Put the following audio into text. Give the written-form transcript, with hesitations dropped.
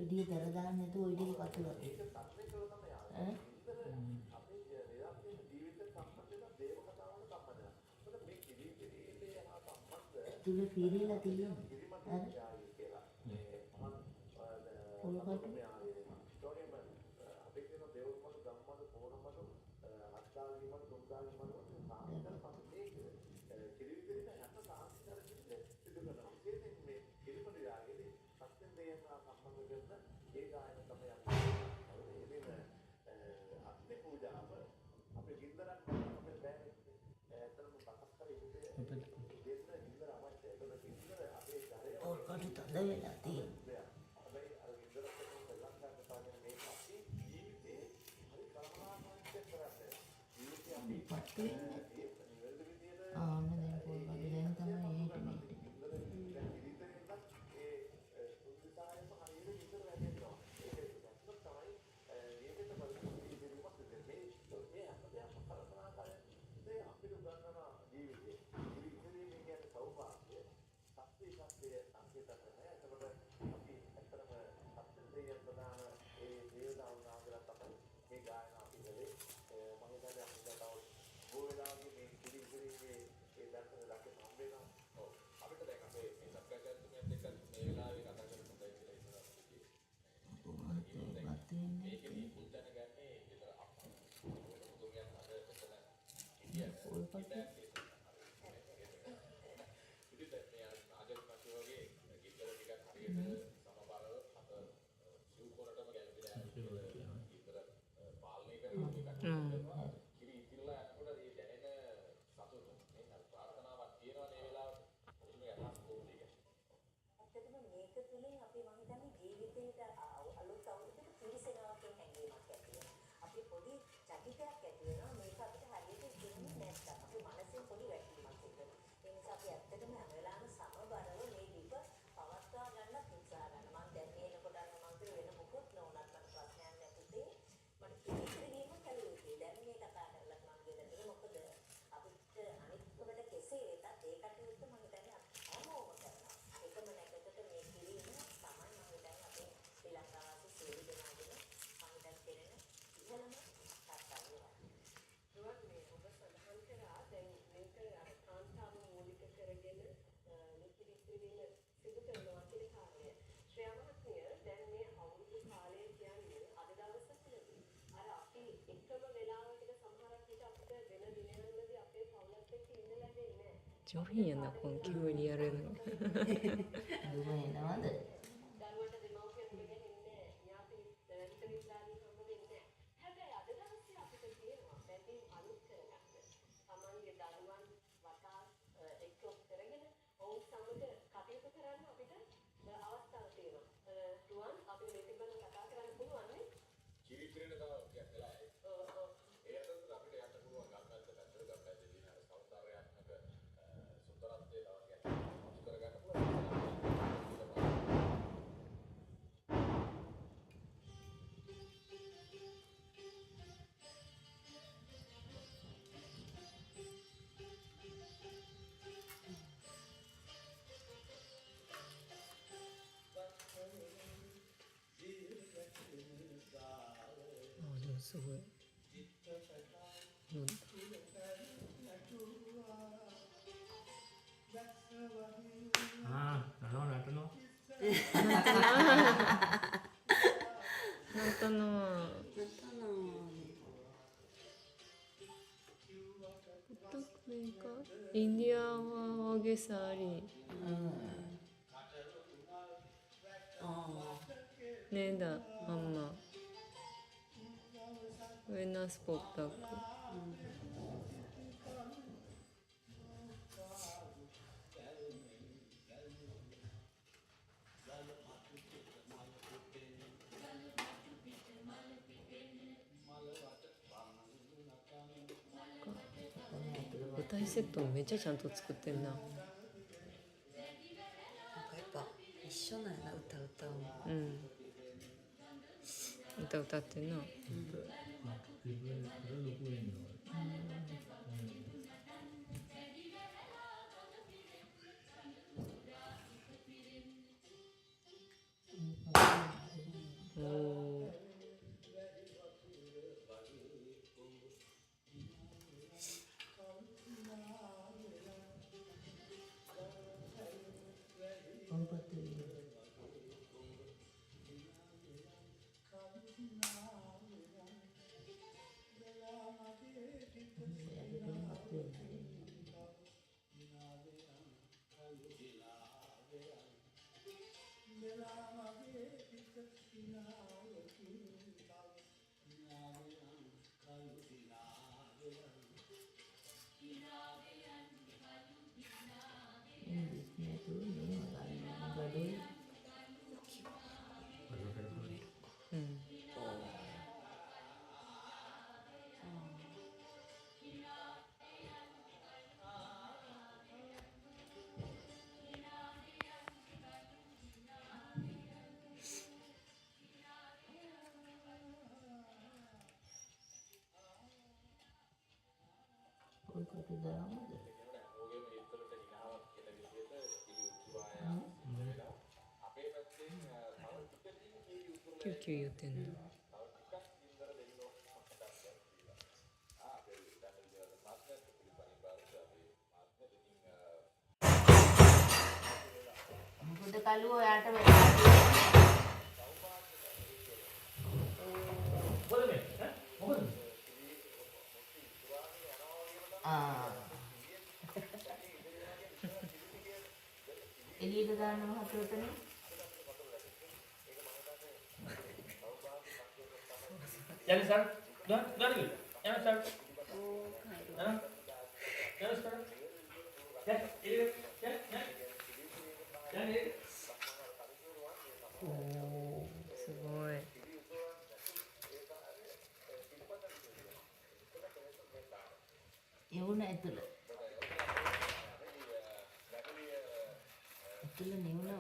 වෙඩිය දර දාන්න නැතුව ওই ටික පතුලක්. ඈ? තුල පීරිලා තියෙන්නේ. අර පොල්කට තද වෙලා තියෙනවා. පත්තු වෙන්නේ. ආන්න දැන් පොල්කට දැන් තමයි එහෙට මෙහෙට. ජොහියන කොන් කිව්වලි අරන දුම එනවද?すごい。ああ、නටනවා. インディアは大げさあり。ねだ、あんま。ウェナスポッタク。舞台セットめっちゃちゃんと作ってんな。なんかやっぱ一緒なんやな、歌歌うの。うん。歌歌ってんな。කොන්පත් වෙන්නේ. කොන්පත් දාමද?キューキュー言ってんの。 මොකද කළුව ඔයාට වෙලා එළියට දානවා හතරටනේ. Jangan start. Jangan dulu. Jangan start. Jangan start. Ya, ini. Ya, ya. Jangan ini. おお、すごい。 එවුන ඇතුළ. ඇතුළ නෙවුන